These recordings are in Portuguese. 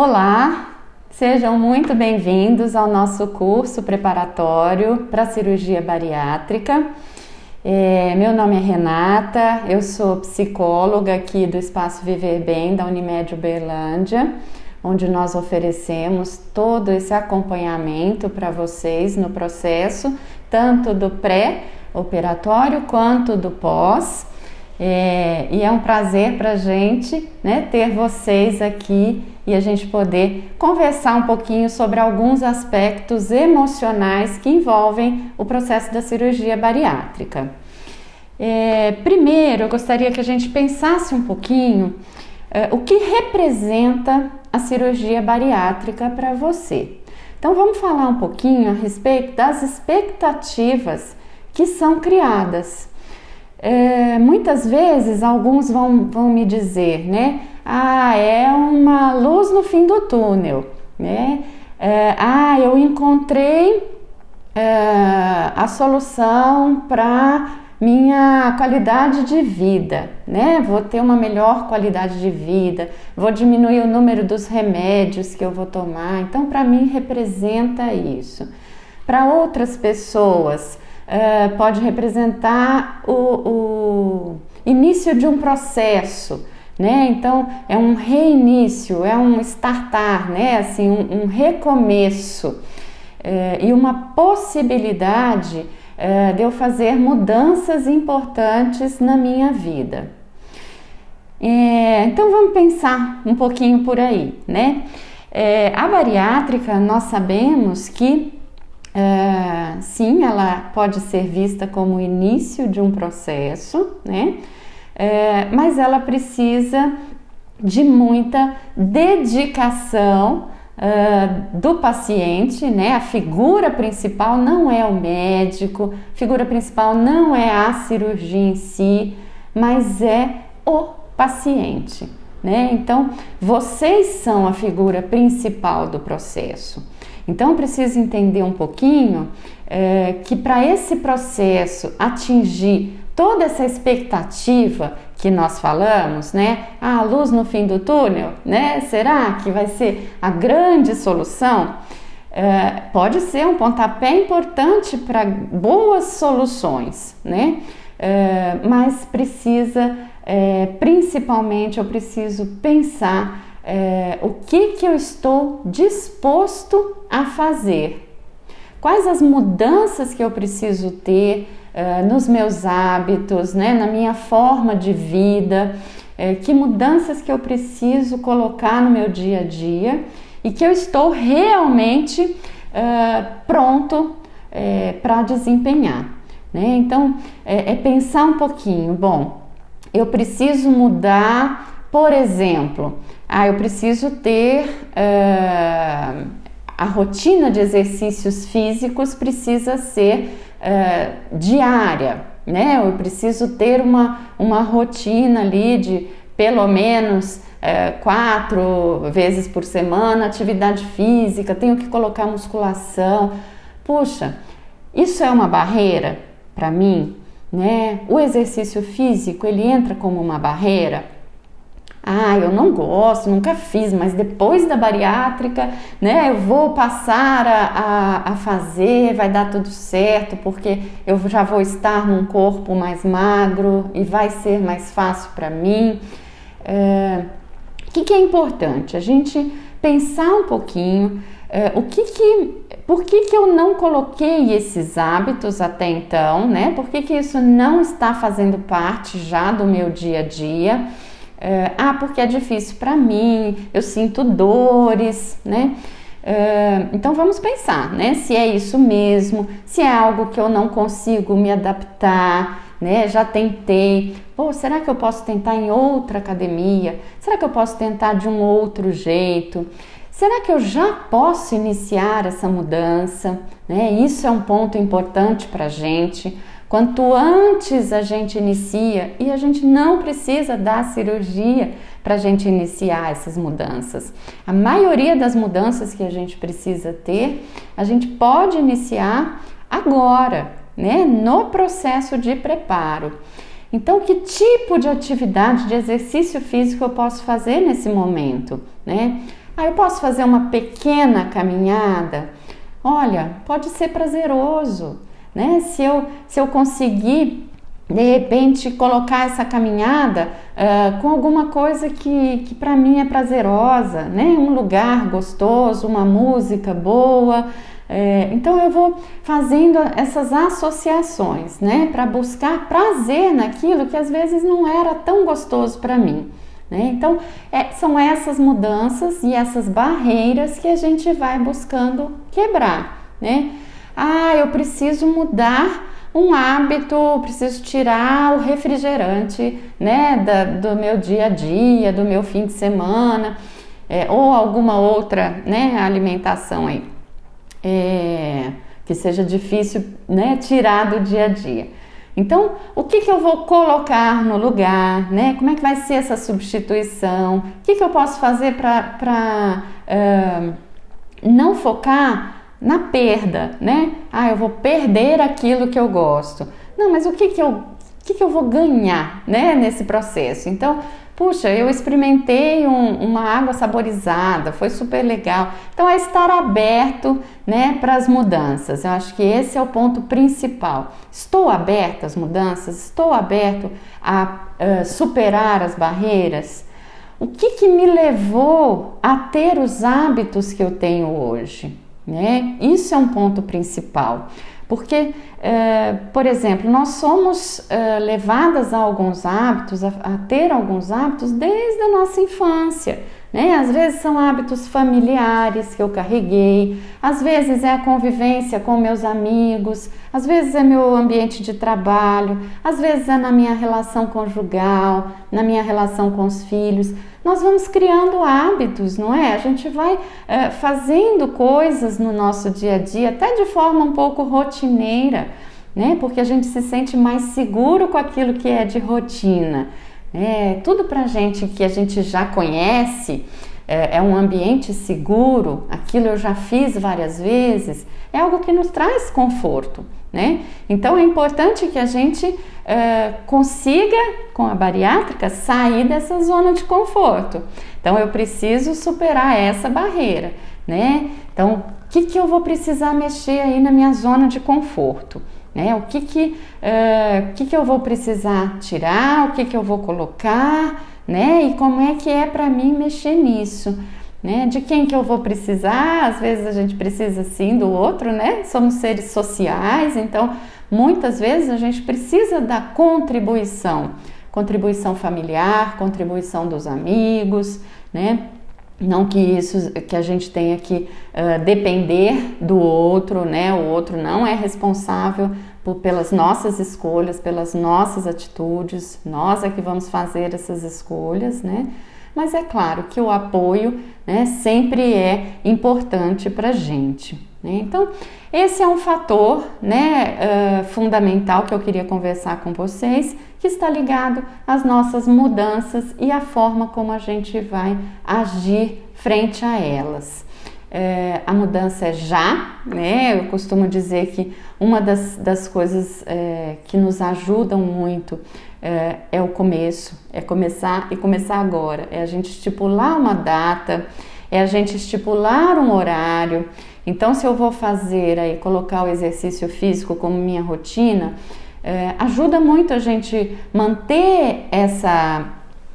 Olá, sejam muito bem-vindos ao nosso curso preparatório para cirurgia bariátrica. Meu nome é Renata, eu sou psicóloga aqui do Espaço Viver Bem da Unimed Uberlândia, onde nós oferecemos todo esse acompanhamento para vocês no processo, tanto do pré-operatório quanto do pós. E é um prazer para a gente, ter vocês aqui e a gente poder conversar um pouquinho sobre alguns aspectos emocionais que envolvem o processo da cirurgia bariátrica. Primeiro, eu gostaria que a gente pensasse um pouquinho o que representa a cirurgia bariátrica para você. Então, vamos falar um pouquinho a respeito das expectativas que são criadas. Muitas vezes alguns vão me dizer, é uma luz no fim do túnel, eu encontrei a solução para minha qualidade de vida, vou ter uma melhor qualidade de vida, vou diminuir o número dos remédios que eu vou tomar. Então, para mim representa isso. Para outras pessoas, pode representar o início de um processo, Então, é um reinício, é um startar, assim, um recomeço e uma possibilidade de eu fazer mudanças importantes na minha vida. Então, vamos pensar um pouquinho por aí, A bariátrica, nós sabemos que sim, ela pode ser vista como o início de um processo, mas ela precisa de muita dedicação do paciente, A figura principal não é o médico, a figura principal não é a cirurgia em si, mas é o paciente, Então, vocês são a figura principal do processo. Então, eu preciso entender um pouquinho que para esse processo atingir toda essa expectativa que nós falamos, a luz no fim do túnel, será que vai ser a grande solução? Pode ser um pontapé importante para boas soluções, mas precisa, principalmente, eu preciso pensar o que eu estou disposto a fazer, quais as mudanças que eu preciso ter nos meus hábitos, na minha forma de vida, que mudanças que eu preciso colocar no meu dia a dia e que eu estou realmente pronto para desempenhar, Então, pensar um pouquinho, eu preciso mudar, por exemplo, eu preciso ter a rotina de exercícios físicos precisa ser diária, Eu preciso ter uma rotina ali de pelo menos 4 vezes por semana, atividade física, tenho que colocar musculação. Puxa, isso é uma barreira para mim, O exercício físico, ele entra como uma barreira. Eu não gosto, nunca fiz, mas depois da bariátrica, eu vou passar a fazer, vai dar tudo certo, porque eu já vou estar num corpo mais magro e vai ser mais fácil para mim. O que é importante? A gente pensar um pouquinho por que eu não coloquei esses hábitos até então, Por que isso não está fazendo parte já do meu dia a dia? Porque é difícil para mim, eu sinto dores, Então vamos pensar, se é isso mesmo, se é algo que eu não consigo me adaptar, Já tentei, será que eu posso tentar em outra academia? Será que eu posso tentar de um outro jeito? Será que eu já posso iniciar essa mudança? Isso é um ponto importante para a gente. Quanto antes a gente inicia, e a gente não precisa da cirurgia para a gente iniciar essas mudanças. A maioria das mudanças que a gente precisa ter, a gente pode iniciar agora, no processo de preparo. Então, que tipo de atividade de exercício físico eu posso fazer nesse momento, eu posso fazer uma pequena caminhada? Olha, pode ser prazeroso, né? Se eu conseguir, de repente, colocar essa caminhada com alguma coisa que para mim é prazerosa, né? Um lugar gostoso, uma música boa. Então eu vou fazendo essas associações, né? Para buscar prazer naquilo que às vezes não era tão gostoso para mim. Então, são essas mudanças e essas barreiras que a gente vai buscando quebrar, né? Eu preciso mudar um hábito, preciso tirar o refrigerante, né, do meu dia a dia, do meu fim de semana, ou alguma outra, né, alimentação aí, que seja difícil, né, tirar do dia a dia. Então, o que eu vou colocar no lugar, né? Como é que vai ser essa substituição? O que eu posso fazer para não focar na perda, né? Eu vou perder aquilo que eu gosto. Não, mas o que eu vou ganhar, né, nesse processo? Então, puxa, eu experimentei uma água saborizada, foi super legal. Então, é estar aberto, né, para as mudanças. Eu acho que esse é o ponto principal. Estou aberto às mudanças? Estou aberto a superar as barreiras? O que me levou a ter os hábitos que eu tenho hoje, né? Isso é um ponto principal. Porque, por exemplo, nós somos levadas a alguns hábitos, a ter alguns hábitos desde a nossa infância, né? Às vezes são hábitos familiares que eu carreguei, às vezes é a convivência com meus amigos, às vezes é meu ambiente de trabalho, às vezes é na minha relação conjugal, na minha relação com os filhos. Nós vamos criando hábitos, não é? A gente vai fazendo coisas no nosso dia a dia, até de forma um pouco rotineira, né? Porque a gente se sente mais seguro com aquilo que é de rotina. Tudo pra gente que a gente já conhece, é um ambiente seguro, aquilo eu já fiz várias vezes, é algo que nos traz conforto, né? Então é importante que a gente consiga, com a bariátrica, sair dessa zona de conforto. Então eu preciso superar essa barreira, né? Então, o que eu vou precisar mexer aí na minha zona de conforto? Né? O que eu vou precisar tirar, o que eu vou colocar, né? E como é que é para mim mexer nisso, né? De quem que eu vou precisar? Às vezes a gente precisa sim do outro, né? Somos seres sociais, então muitas vezes a gente precisa da contribuição familiar, contribuição dos amigos, né? Não que a gente tenha que depender do outro, né? O outro não é responsável pelas nossas escolhas, pelas nossas atitudes, nós é que vamos fazer essas escolhas, né? Mas é claro que o apoio, né, sempre é importante para a gente, né? Então, esse é um fator, né, fundamental que eu queria conversar com vocês, que está ligado às nossas mudanças e à forma como a gente vai agir frente a elas. A mudança é já, né? Eu costumo dizer que uma das coisas que nos ajudam muito é o começo, é começar agora, é a gente estipular uma data, é a gente estipular um horário. Então, se eu vou fazer aí, colocar o exercício físico como minha rotina, ajuda muito a gente manter essa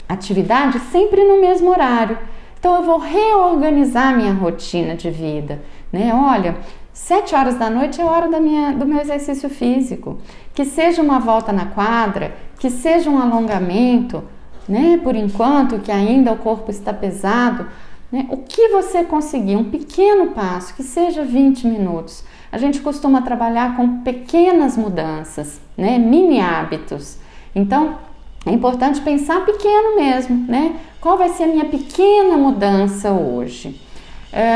atividade sempre no mesmo horário. Então eu vou reorganizar minha rotina de vida, né? Olha, 7 horas da noite é a hora do meu exercício físico, que seja uma volta na quadra, que seja um alongamento, né? Por enquanto que ainda o corpo está pesado, né? O que você conseguir, um pequeno passo, que seja 20 minutos. A gente costuma trabalhar com pequenas mudanças, né? Mini hábitos. Então, é importante pensar pequeno mesmo, né? Qual vai ser a minha pequena mudança hoje?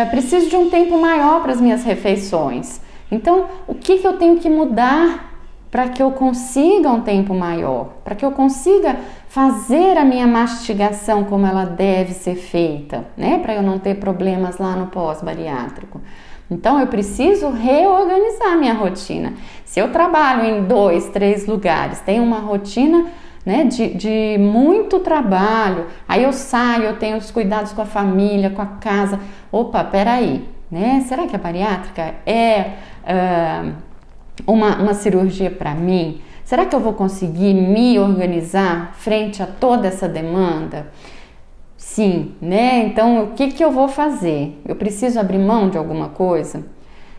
Preciso de um tempo maior para as minhas refeições. Então, o que eu tenho que mudar para que eu consiga um tempo maior? Para que eu consiga fazer a minha mastigação como ela deve ser feita, né? Para eu não ter problemas lá no pós-bariátrico. Então, eu preciso reorganizar minha rotina. Se eu trabalho em 2, 3 lugares, tenho uma rotina né, de muito trabalho, aí eu saio, eu tenho os cuidados com a família, com a casa. Opa, peraí, né? Será que a bariátrica é uma cirurgia para mim? Será que eu vou conseguir me organizar frente a toda essa demanda? Sim, né? Então, o que eu vou fazer? Eu preciso abrir mão de alguma coisa?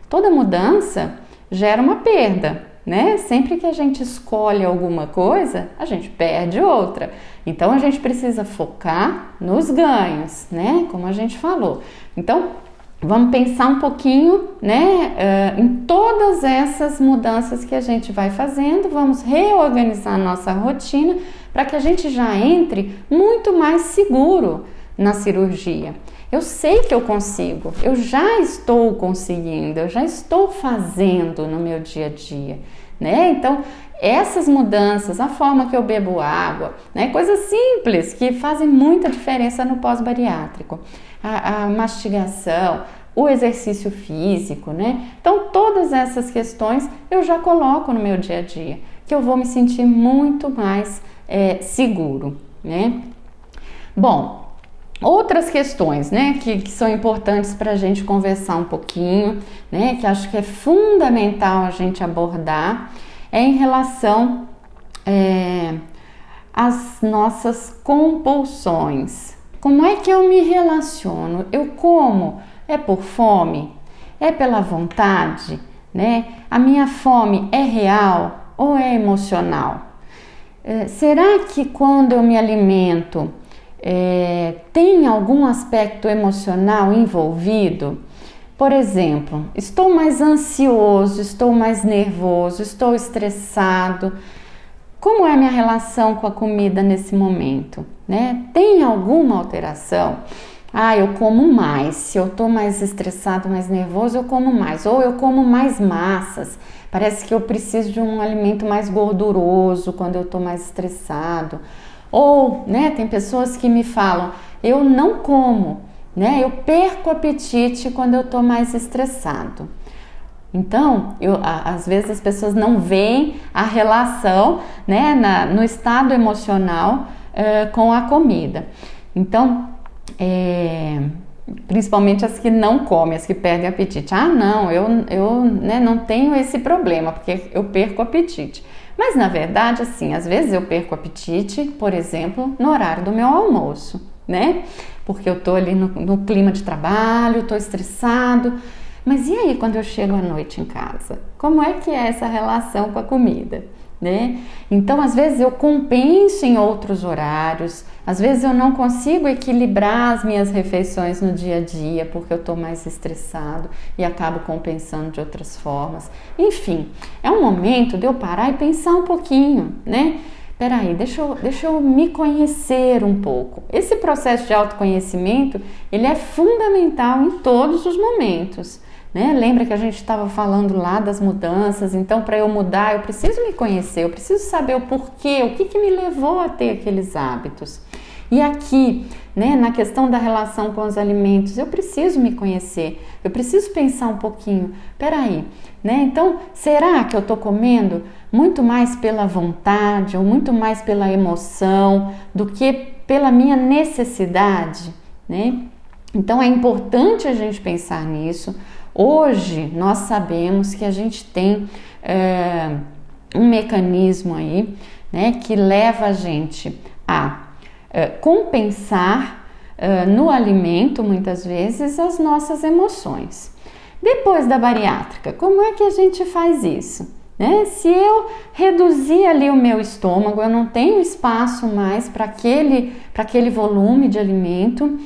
Toda mudança gera uma perda, né? Sempre que a gente escolhe alguma coisa, a gente perde outra. Então, a gente precisa focar nos ganhos, né? Como a gente falou. Então, vamos pensar um pouquinho, né, em todas essas mudanças que a gente vai fazendo, vamos reorganizar a nossa rotina para que a gente já entre muito mais seguro na cirurgia. Eu sei que eu consigo, eu já estou conseguindo, eu já estou fazendo no meu dia a dia, né? Então, essas mudanças, a forma que eu bebo água, né, coisas simples que fazem muita diferença no pós-bariátrico. A mastigação, o exercício físico, né? Então, todas essas questões eu já coloco no meu dia a dia, que eu vou me sentir muito mais seguro, né? Bom, outras questões, né, que são importantes para a gente conversar um pouquinho, né, que acho que é fundamental a gente abordar, é em relação às nossas compulsões. Como é que eu me relaciono? Eu como? É por fome? É pela vontade? Né? A minha fome é real ou é emocional? Será que quando eu me alimento tem algum aspecto emocional envolvido? Por exemplo, estou mais ansioso, estou mais nervoso, estou estressado. Como é a minha relação com a comida nesse momento? Né? Tem alguma alteração? Eu como mais. Se eu estou mais estressado, mais nervoso, eu como mais. Ou eu como mais massas. Parece que eu preciso de um alimento mais gorduroso quando eu estou mais estressado. Ou, né, tem pessoas que me falam, eu não como, né? Eu perco o apetite quando eu estou mais estressado. Então, às vezes as pessoas não veem a relação, né, no estado emocional com a comida. Então, principalmente as que não comem, as que perdem apetite. Não, eu né, não tenho esse problema, porque eu perco o apetite. Mas, na verdade, assim, às vezes eu perco o apetite, por exemplo, no horário do meu almoço, né? Porque eu tô ali no clima de trabalho, tô estressado. Mas e aí quando eu chego à noite em casa? Como é que é essa relação com a comida, né? Então, às vezes eu compenso em outros horários, às vezes eu não consigo equilibrar as minhas refeições no dia a dia porque eu estou mais estressado e acabo compensando de outras formas. Enfim, é um momento de eu parar e pensar um pouquinho, né? Peraí, deixa eu me conhecer um pouco. Esse processo de autoconhecimento, ele é fundamental em todos os momentos, né? Lembra que a gente estava falando lá das mudanças? Então, para eu mudar, eu preciso me conhecer, eu preciso saber o porquê, o que me levou a ter aqueles hábitos. E aqui, né, na questão da relação com os alimentos, eu preciso me conhecer, eu preciso pensar um pouquinho. Peraí, né? Então, será que eu estou comendo muito mais pela vontade ou muito mais pela emoção do que pela minha necessidade, né? Então, é importante a gente pensar nisso. Hoje, nós sabemos que a gente tem um mecanismo aí, né, que leva a gente a compensar no alimento, muitas vezes, as nossas emoções. Depois da bariátrica, como é que a gente faz isso? Né? Se eu reduzir ali o meu estômago, eu não tenho espaço mais para aquele volume de alimento,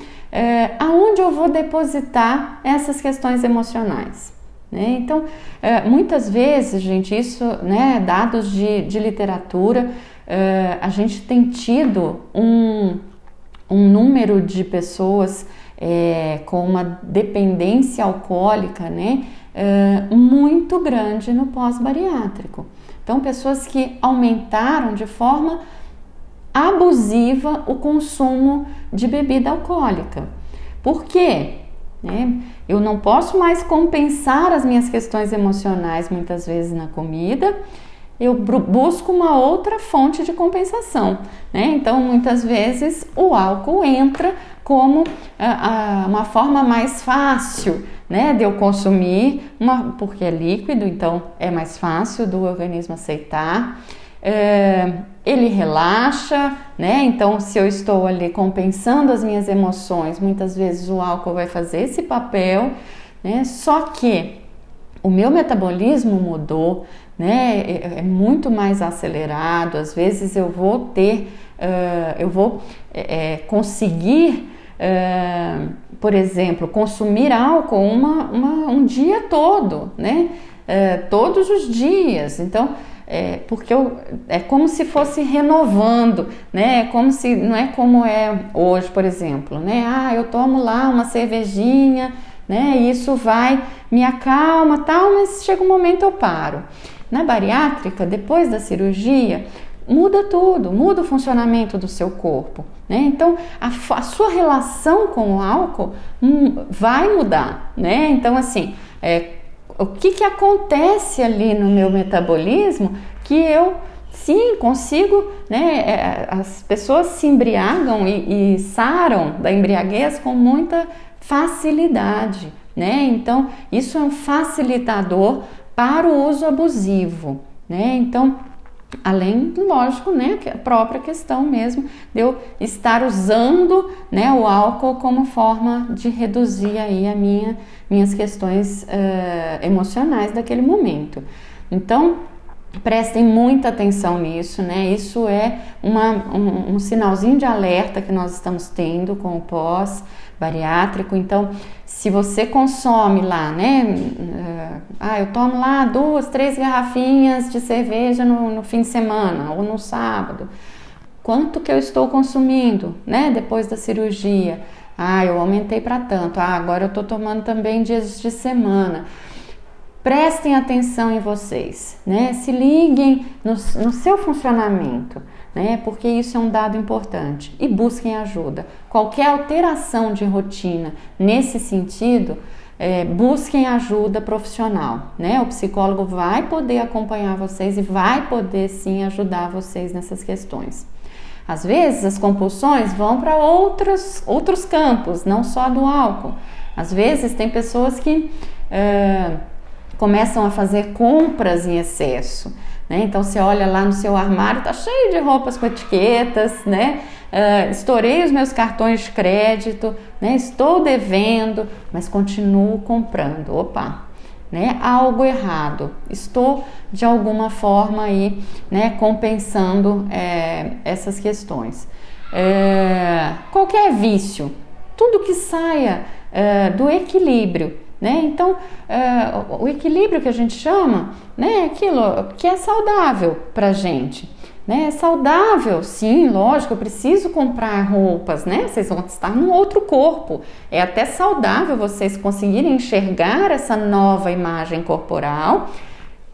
aonde eu vou depositar essas questões emocionais? Né? Então, muitas vezes, gente, isso, né, dados de literatura, a gente tem tido um número de pessoas com uma dependência alcoólica, né, muito grande no pós-bariátrico. Então, pessoas que aumentaram de forma abusiva o consumo de bebida alcoólica. Por quê? Eu não posso mais compensar as minhas questões emocionais muitas vezes na comida, eu busco uma outra fonte de compensação, né? Então, muitas vezes o álcool entra como uma forma mais fácil, né, de eu consumir, porque é líquido, então é mais fácil do organismo aceitar. Ele relaxa, né? Então, se eu estou ali compensando as minhas emoções, muitas vezes o álcool vai fazer esse papel, né? Só que o meu metabolismo mudou, né? É muito mais acelerado. Às vezes eu vou conseguir, por exemplo, consumir álcool um dia todo, né? Todos os dias. Então, porque é como se fosse renovando, né? Não é como é hoje, por exemplo, né? Eu tomo lá uma cervejinha, né? E isso me acalma, tal, mas chega um momento eu paro. Na bariátrica, depois da cirurgia, muda tudo, muda o funcionamento do seu corpo, né? Então, a sua relação com o álcool vai mudar, né? Então, assim, o que acontece ali no meu metabolismo que eu, sim, consigo, né? As pessoas se embriagam e saram da embriaguez com muita facilidade, né? Então, isso é um facilitador para o uso abusivo, né? Então, além, lógico, né, a própria questão mesmo de eu estar usando, né, o álcool como forma de reduzir aí minhas questões emocionais daquele momento. Então, prestem muita atenção nisso, né? Isso é um sinalzinho de alerta que nós estamos tendo com o pós-bariátrico. Então, se você consome lá, né? Eu tomo lá 2, 3 garrafinhas de cerveja no fim de semana ou no sábado. Quanto que eu estou consumindo, né? Depois da cirurgia. Eu aumentei para tanto. Agora eu estou tomando também dias de semana. Prestem atenção em vocês, né? Se liguem no seu funcionamento, né? Porque isso é um dado importante. E busquem ajuda. Qualquer alteração de rotina nesse sentido, busquem ajuda profissional, né? O psicólogo vai poder acompanhar vocês e vai poder sim ajudar vocês nessas questões. Às vezes as compulsões vão para outros campos, não só do álcool. Às vezes tem pessoas que começam a fazer compras em excesso, né? Então você olha lá no seu armário, tá cheio de roupas com etiquetas, né? Estourei os meus cartões de crédito, né? Estou devendo, mas continuo comprando. Opa, né? Algo errado. Estou de alguma forma aí, né? Compensando essas questões. Qualquer vício, tudo que saia do equilíbrio, né? Então, o equilíbrio que a gente chama, né, é aquilo que é saudável pra gente, né? É saudável, sim, lógico, eu preciso comprar roupas, né? Vocês vão estar num outro corpo. É até saudável vocês conseguirem enxergar essa nova imagem corporal,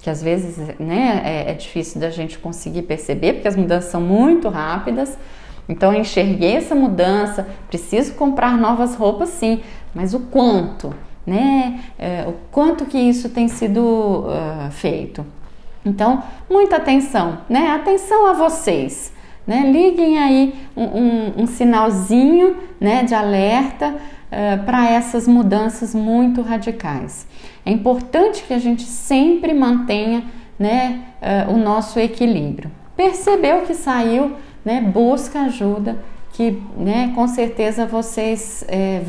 que às vezes, né, é difícil da gente conseguir perceber, porque as mudanças são muito rápidas. Então, eu enxerguei essa mudança, preciso comprar novas roupas, sim, mas o quanto? Né? O quanto que isso tem sido feito. Então, muita atenção, né? Atenção a vocês, né? Liguem aí um sinalzinho, né, de alerta para essas mudanças muito radicais. É importante que a gente sempre mantenha, né, o nosso equilíbrio. Percebeu que saiu, né? Busca ajuda, que, né, com certeza vocês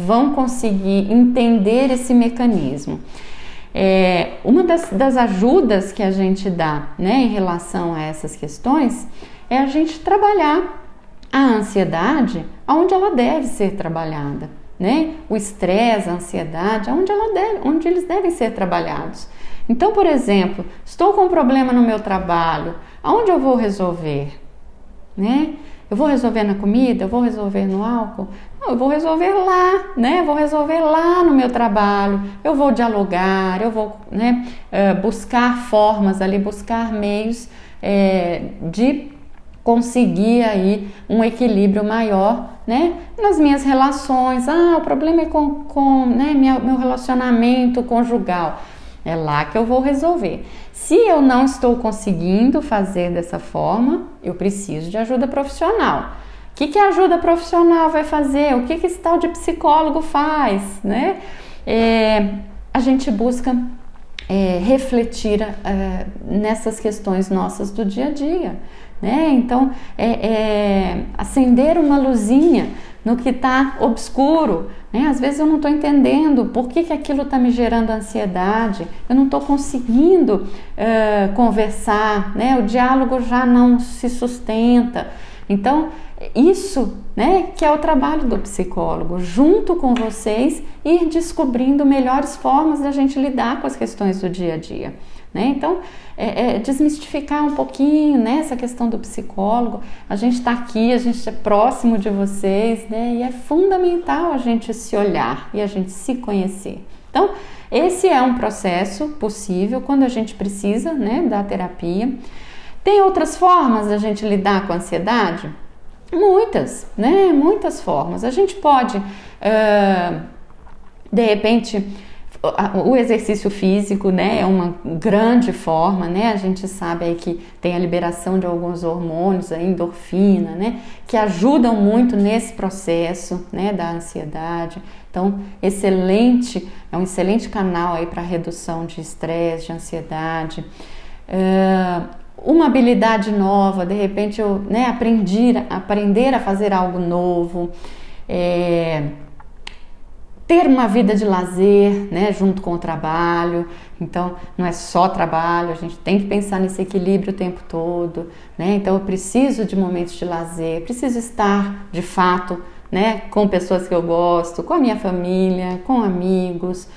vão conseguir entender esse mecanismo. Uma das ajudas que a gente dá, né, em relação a essas questões é a gente trabalhar a ansiedade onde ela deve ser trabalhada, né? O estresse, a ansiedade, onde eles devem ser trabalhados. Então, por exemplo, estou com um problema no meu trabalho, aonde eu vou resolver, né? Eu vou resolver na comida? Eu vou resolver no álcool? Não, eu vou resolver lá, né? Vou resolver lá no meu trabalho. Eu vou dialogar, eu vou, né, buscar formas ali, buscar meios de conseguir aí um equilíbrio maior, né, nas minhas relações. O problema é com né, meu relacionamento conjugal. É lá que eu vou resolver. Se eu não estou conseguindo fazer dessa forma, eu preciso de ajuda profissional. O que a ajuda profissional vai fazer? O que esse tal de psicólogo faz, né? A gente busca refletir nessas questões nossas do dia a dia, né? Então, acender uma luzinha no que está obscuro, né? Às vezes eu não estou entendendo por que aquilo está me gerando ansiedade, eu não estou conseguindo conversar, né? O diálogo já não se sustenta. Então, isso, né, que é o trabalho do psicólogo, junto com vocês, ir descobrindo melhores formas da gente lidar com as questões do dia a dia, né? Então, desmistificar um pouquinho, né, essa questão do psicólogo. A gente está aqui, a gente é próximo de vocês, né, e é fundamental a gente se olhar e a gente se conhecer. Então, esse é um processo possível quando a gente precisa, né, da terapia. Tem outras formas da gente lidar com a ansiedade? Muitas, né? Muitas formas. A gente pode, de repente, o exercício físico, né, é uma grande forma, né? A gente sabe aí que tem a liberação de alguns hormônios, a endorfina, né, que ajudam muito nesse processo, né, da ansiedade. Então, é um excelente canal aí para redução de estresse, de ansiedade. Uma habilidade nova, de repente eu, né, aprender a fazer algo novo, ter uma vida de lazer, né, junto com o trabalho. Então não é só trabalho, a gente tem que pensar nesse equilíbrio o tempo todo, né? Então eu preciso de momentos de lazer, preciso estar de fato, né, com pessoas que eu gosto, com a minha família, com amigos.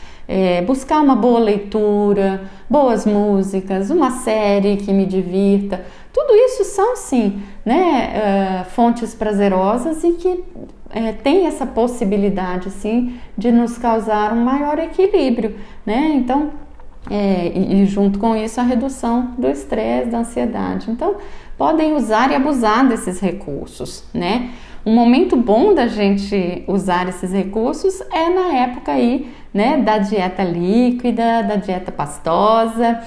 Buscar uma boa leitura, boas músicas, uma série que me divirta. Tudo isso são, sim, né, fontes prazerosas e que tem essa possibilidade, sim, de nos causar um maior equilíbrio, né? Então, e junto com isso a redução do estresse, da ansiedade. Então, podem usar e abusar desses recursos, né? Um momento bom da gente usar esses recursos é na época aí, né, da dieta líquida, da dieta pastosa,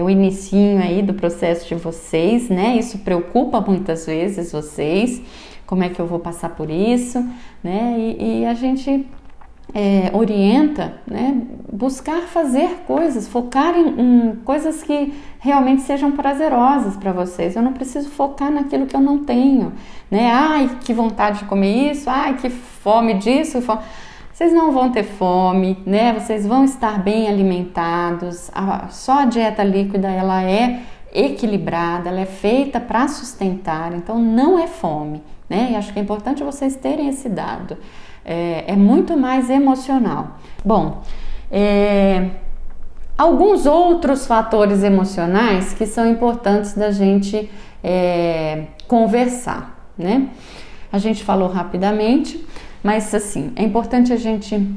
o inicinho aí do processo de vocês, né? Isso preocupa muitas vezes vocês, como é que eu vou passar por isso, né? E a gente orienta, né, buscar fazer coisas, focar em coisas que realmente sejam prazerosas para vocês. Eu não preciso focar naquilo que eu não tenho, né? Ai, que vontade de comer isso, ai, que fome disso, Vocês não vão ter fome, né? Vocês vão estar bem alimentados. Só a dieta líquida, ela é equilibrada, ela é feita para sustentar, então não é fome, né? E acho que é importante vocês terem esse dado. É muito mais emocional. Bom, alguns outros fatores emocionais que são importantes da gente conversar, né? A gente falou rapidamente, mas assim, é importante a gente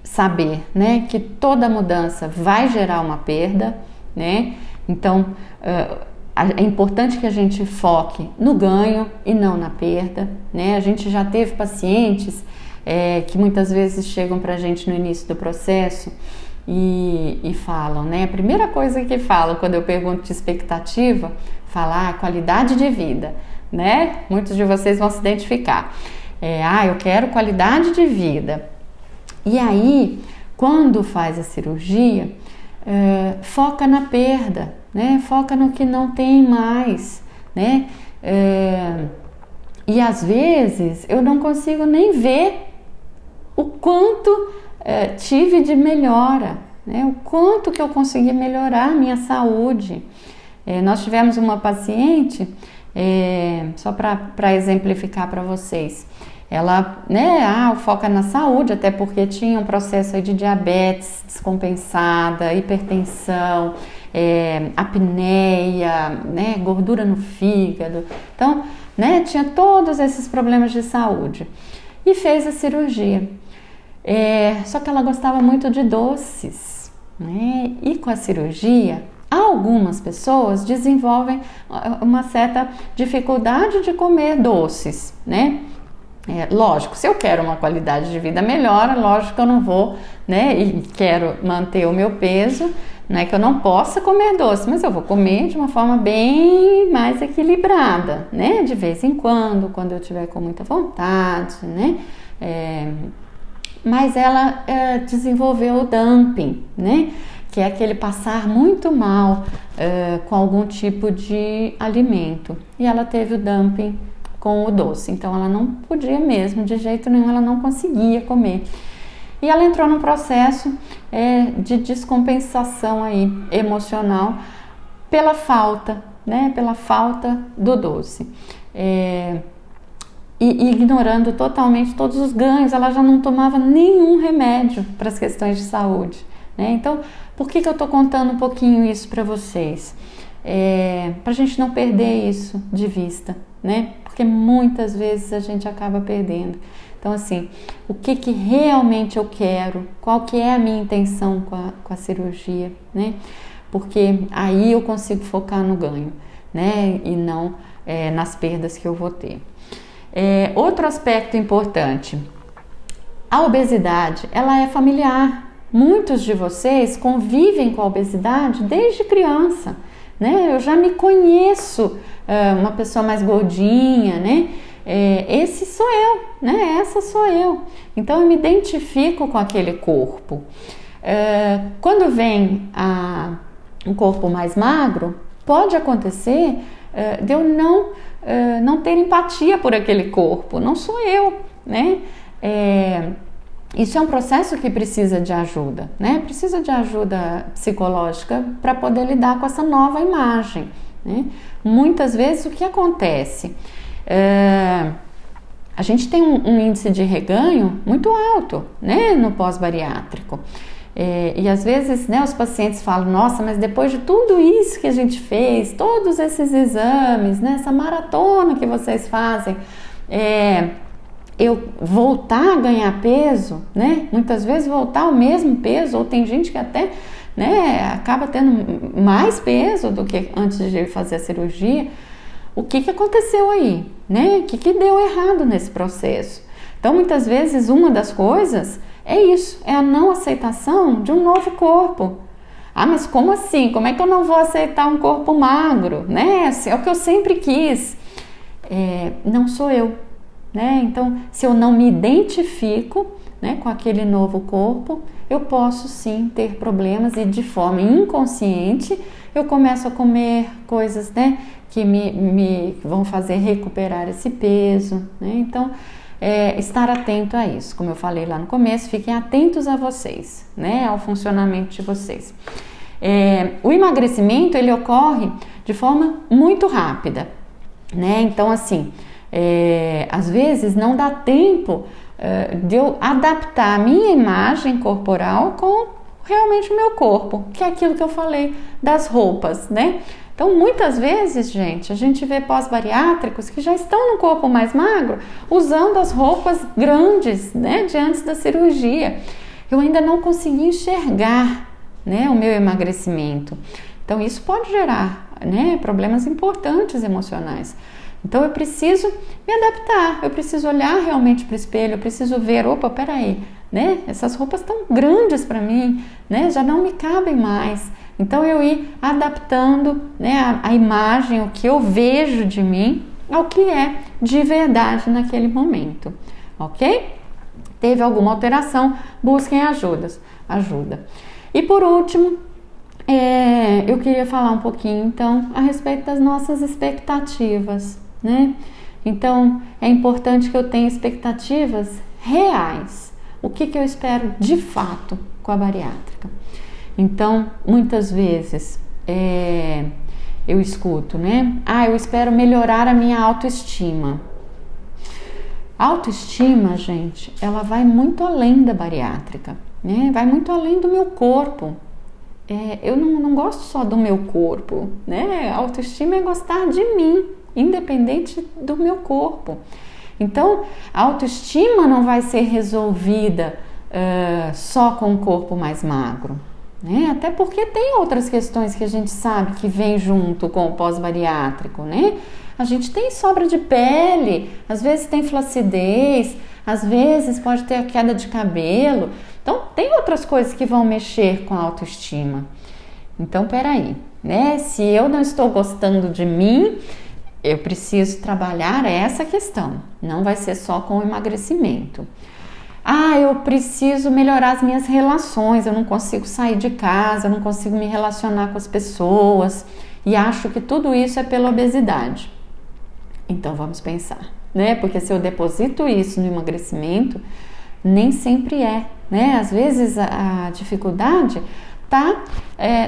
saber, né, que toda mudança vai gerar uma perda, né? Então, é importante que a gente foque no ganho e não na perda, né? A gente já teve pacientes que muitas vezes chegam para a gente no início do processo e falam, né? A primeira coisa que falam quando eu pergunto de expectativa, falar qualidade de vida, né? Muitos de vocês vão se identificar. Eu quero qualidade de vida. E aí, quando faz a cirurgia, foca na perda, né? Foca no que não tem mais, né? E às vezes eu não consigo nem ver o quanto tive de melhora, né? O quanto que eu consegui melhorar a minha saúde. Nós tivemos uma paciente, só para exemplificar para vocês, ela, né, foca na saúde, até porque tinha um processo aí de diabetes descompensada, hipertensão, apneia, né, gordura no fígado. Então, né, tinha todos esses problemas de saúde e fez a cirurgia. Só que ela gostava muito de doces, né? E com a cirurgia, algumas pessoas desenvolvem uma certa dificuldade de comer doces, né? Lógico, se eu quero uma qualidade de vida melhor, lógico que eu não vou, né, e quero manter o meu peso, não é que eu não possa comer doce, mas eu vou comer de uma forma bem mais equilibrada, né, de vez em quando eu tiver com muita vontade, né, mas ela desenvolveu o dumping, né, que é aquele passar muito mal com algum tipo de alimento, e ela teve o dumping com o doce, então ela não podia mesmo, de jeito nenhum, ela não conseguia comer. E ela entrou num processo de descompensação aí, emocional pela falta, né? Pela falta do doce. E ignorando totalmente todos os ganhos, ela já não tomava nenhum remédio para as questões de saúde, né? Então, por que eu estou contando um pouquinho isso para vocês? Para a gente não perder isso de vista, né? Porque muitas vezes a gente acaba perdendo. Então, assim, o que realmente eu quero? Qual que é a minha intenção com a cirurgia, né? Porque aí eu consigo focar no ganho, né? E não nas perdas que eu vou ter. Outro aspecto importante, a obesidade, ela é familiar. Muitos de vocês convivem com a obesidade desde criança, né? Eu já me conheço uma pessoa mais gordinha, né? Esse sou eu, né? Essa sou eu. Então eu me identifico com aquele corpo. Quando vem um corpo mais magro, pode acontecer de eu não ter empatia por aquele corpo. Não sou eu, né? Isso é um processo que precisa de ajuda, né? Precisa de ajuda psicológica para poder lidar com essa nova imagem, né? Muitas vezes o que acontece? A gente tem um índice de reganho muito alto, né, no pós-bariátrico. E às vezes, né, os pacientes falam, nossa, mas depois de tudo isso que a gente fez, todos esses exames, né, essa maratona que vocês fazem, eu voltar a ganhar peso, né, muitas vezes voltar ao mesmo peso, ou tem gente que até, né, acaba tendo mais peso do que antes de fazer a cirurgia. O que aconteceu aí, né? O que deu errado nesse processo? Então, muitas vezes, uma das coisas é isso, é a não aceitação de um novo corpo. Ah, mas como assim? Como é que eu não vou aceitar um corpo magro, né? É o que eu sempre quis. Não sou eu, né? Então, se eu não me identifico, né, com aquele novo corpo, eu posso sim ter problemas e de forma inconsciente eu começo a comer coisas, né, que me vão fazer recuperar esse peso, né? Então, estar atento a isso. Como eu falei lá no começo, fiquem atentos a vocês, né, ao funcionamento de vocês. O emagrecimento, ele ocorre de forma muito rápida, né? Então, assim, às vezes não dá tempo de eu adaptar a minha imagem corporal com realmente o meu corpo, que é aquilo que eu falei das roupas, né? Então, muitas vezes, gente, a gente vê pós-bariátricos que já estão no corpo mais magro, usando as roupas grandes, né, de antes da cirurgia. Eu ainda não consegui enxergar, né, o meu emagrecimento. Então, isso pode gerar, né, problemas importantes emocionais. Então, eu preciso me adaptar, eu preciso olhar realmente para o espelho, eu preciso ver, opa, peraí, né, essas roupas estão grandes para mim, né, já não me cabem mais. Então, eu ir adaptando, né, a imagem, o que eu vejo de mim, ao que é de verdade naquele momento, ok? Teve alguma alteração, busquem ajuda. E por último, eu queria falar um pouquinho, então, a respeito das nossas expectativas, né? Então, é importante que eu tenha expectativas reais. O que eu espero de fato com a bariátrica? Então, muitas vezes eu escuto, né? Eu espero melhorar a minha autoestima. A autoestima, gente, ela vai muito além da bariátrica, né? Vai muito além do meu corpo. Eu não gosto só do meu corpo, né? A autoestima é gostar de mim, independente do meu corpo. Então, a autoestima não vai ser resolvida só com o corpo mais magro, né? Até porque tem outras questões que a gente sabe que vem junto com o pós-bariátrico, né? A gente tem sobra de pele, às vezes tem flacidez, às vezes pode ter a queda de cabelo. Então, tem outras coisas que vão mexer com a autoestima. Então, peraí, né? Se eu não estou gostando de mim, eu preciso trabalhar essa questão. Não vai ser só com o emagrecimento. Eu preciso melhorar as minhas relações, eu não consigo sair de casa, eu não consigo me relacionar com as pessoas e acho que tudo isso é pela obesidade. Então vamos pensar, né? Porque se eu deposito isso no emagrecimento, nem sempre é, né? Às vezes a dificuldade tá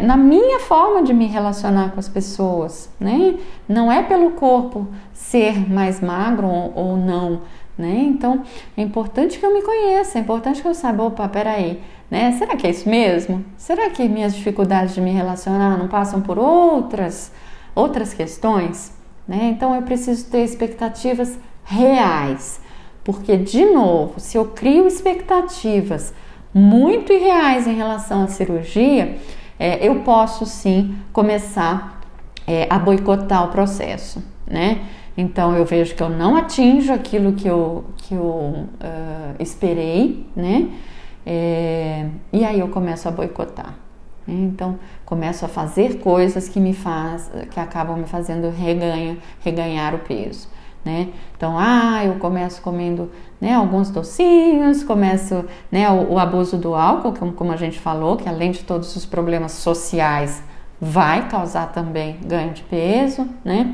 na minha forma de me relacionar com as pessoas, né? Não é pelo corpo ser mais magro ou não, né? Então é importante que eu me conheça, é importante que eu saiba, opa, peraí, né? Será que é isso mesmo? Será que minhas dificuldades de me relacionar não passam por outras questões? Né? Então eu preciso ter expectativas reais, porque de novo, se eu crio expectativas muito irreais em relação à cirurgia, eu posso sim começar a boicotar o processo, né? Então eu vejo que eu não atinjo aquilo que eu esperei, né? E aí eu começo a boicotar. Então, começo a fazer coisas que acabam me fazendo reganhar o peso, né? Então, eu começo comendo, né, alguns docinhos, começo, né, o abuso do álcool, como a gente falou, que além de todos os problemas sociais, vai causar também ganho de peso, né?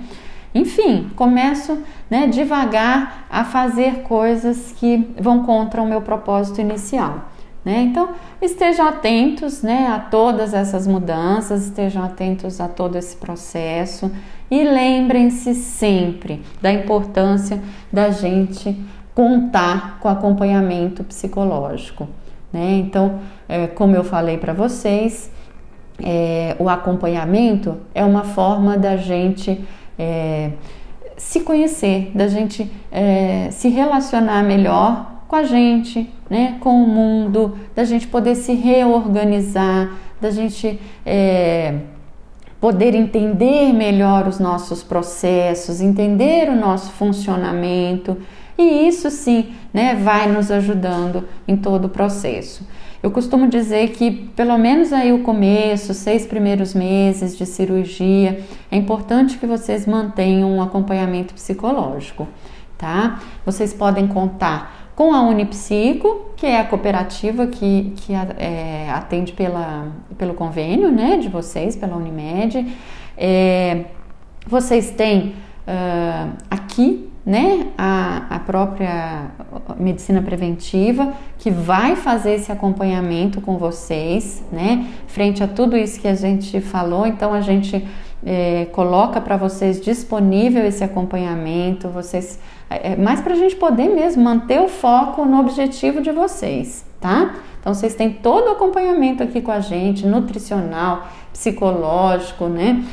Enfim, começo, né, devagar a fazer coisas que vão contra o meu propósito inicial. Né? Então, estejam atentos, né, a todas essas mudanças, estejam atentos a todo esse processo e lembrem-se sempre da importância da gente contar com acompanhamento psicológico. Né? Então, como eu falei para vocês, o acompanhamento é uma forma da gente se conhecer, da gente se relacionar melhor com a gente, né, com o mundo, da gente poder se reorganizar, da gente poder entender melhor os nossos processos, entender o nosso funcionamento, e isso sim, né, vai nos ajudando em todo o processo. Eu costumo dizer que pelo menos aí o começo, 6 primeiros meses de cirurgia, é importante que vocês mantenham um acompanhamento psicológico, tá? Vocês podem contar com a Unipsico, que é a cooperativa que atende pelo convênio, né, de vocês, pela Unimed. Vocês têm aqui, né, a própria medicina preventiva, que vai fazer esse acompanhamento com vocês, né, frente a tudo isso que a gente falou. Então a gente coloca para vocês disponível esse acompanhamento, mais para a gente poder mesmo manter o foco no objetivo de vocês, tá? Então vocês têm todo o acompanhamento aqui com a gente, nutricional, psicológico, né?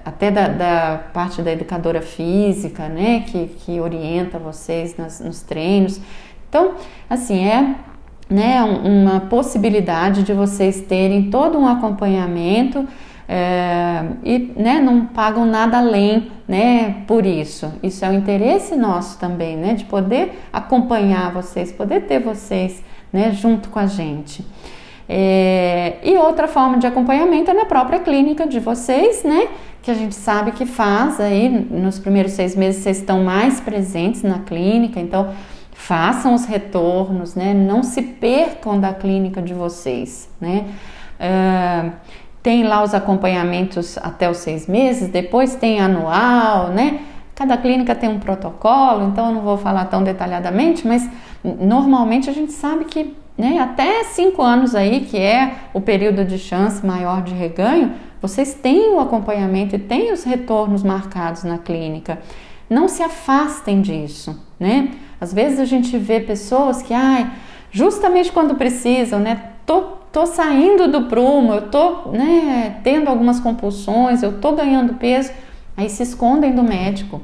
Até da parte da educadora física, né? Que orienta vocês nos treinos. Então, assim, né, uma possibilidade de vocês terem todo um acompanhamento e, né, não pagam nada além, né, por isso. Isso é um interesse nosso também, né, de poder acompanhar vocês, poder ter vocês, né, junto com a gente. E outra forma de acompanhamento é na própria clínica de vocês, né, que a gente sabe que faz aí, nos primeiros 6 meses vocês estão mais presentes na clínica, então façam os retornos, né, não se percam da clínica de vocês, né. Tem lá os acompanhamentos até os 6 meses, depois tem anual, né? Cada clínica tem um protocolo, então eu não vou falar tão detalhadamente, mas normalmente a gente sabe que, né, até 5 anos aí, que é o período de chance maior de reganho, vocês têm o acompanhamento e têm os retornos marcados na clínica. Não se afastem disso, né? Às vezes a gente vê pessoas que, justamente quando precisam, né? Tô saindo do prumo, eu tô, né, tendo algumas compulsões, eu tô ganhando peso, aí se escondem do médico,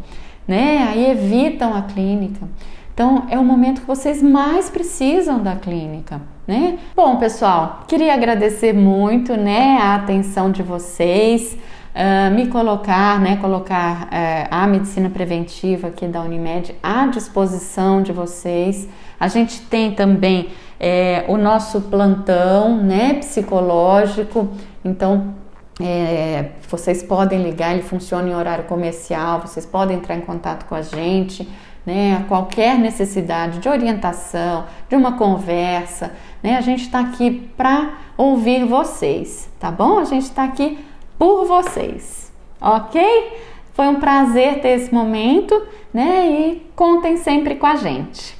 né? Aí evitam a clínica. Então, é o momento que vocês mais precisam da clínica, né? Bom, pessoal, queria agradecer muito, né, a atenção de vocês, colocar a medicina preventiva aqui da Unimed à disposição de vocês. A gente tem também o nosso plantão, né, psicológico, então vocês podem ligar, ele funciona em horário comercial, vocês podem entrar em contato com a gente, né, qualquer necessidade de orientação, de uma conversa, né, a gente está aqui para ouvir vocês, tá bom? A gente está aqui por vocês, ok? Foi um prazer ter esse momento, né, e contem sempre com a gente.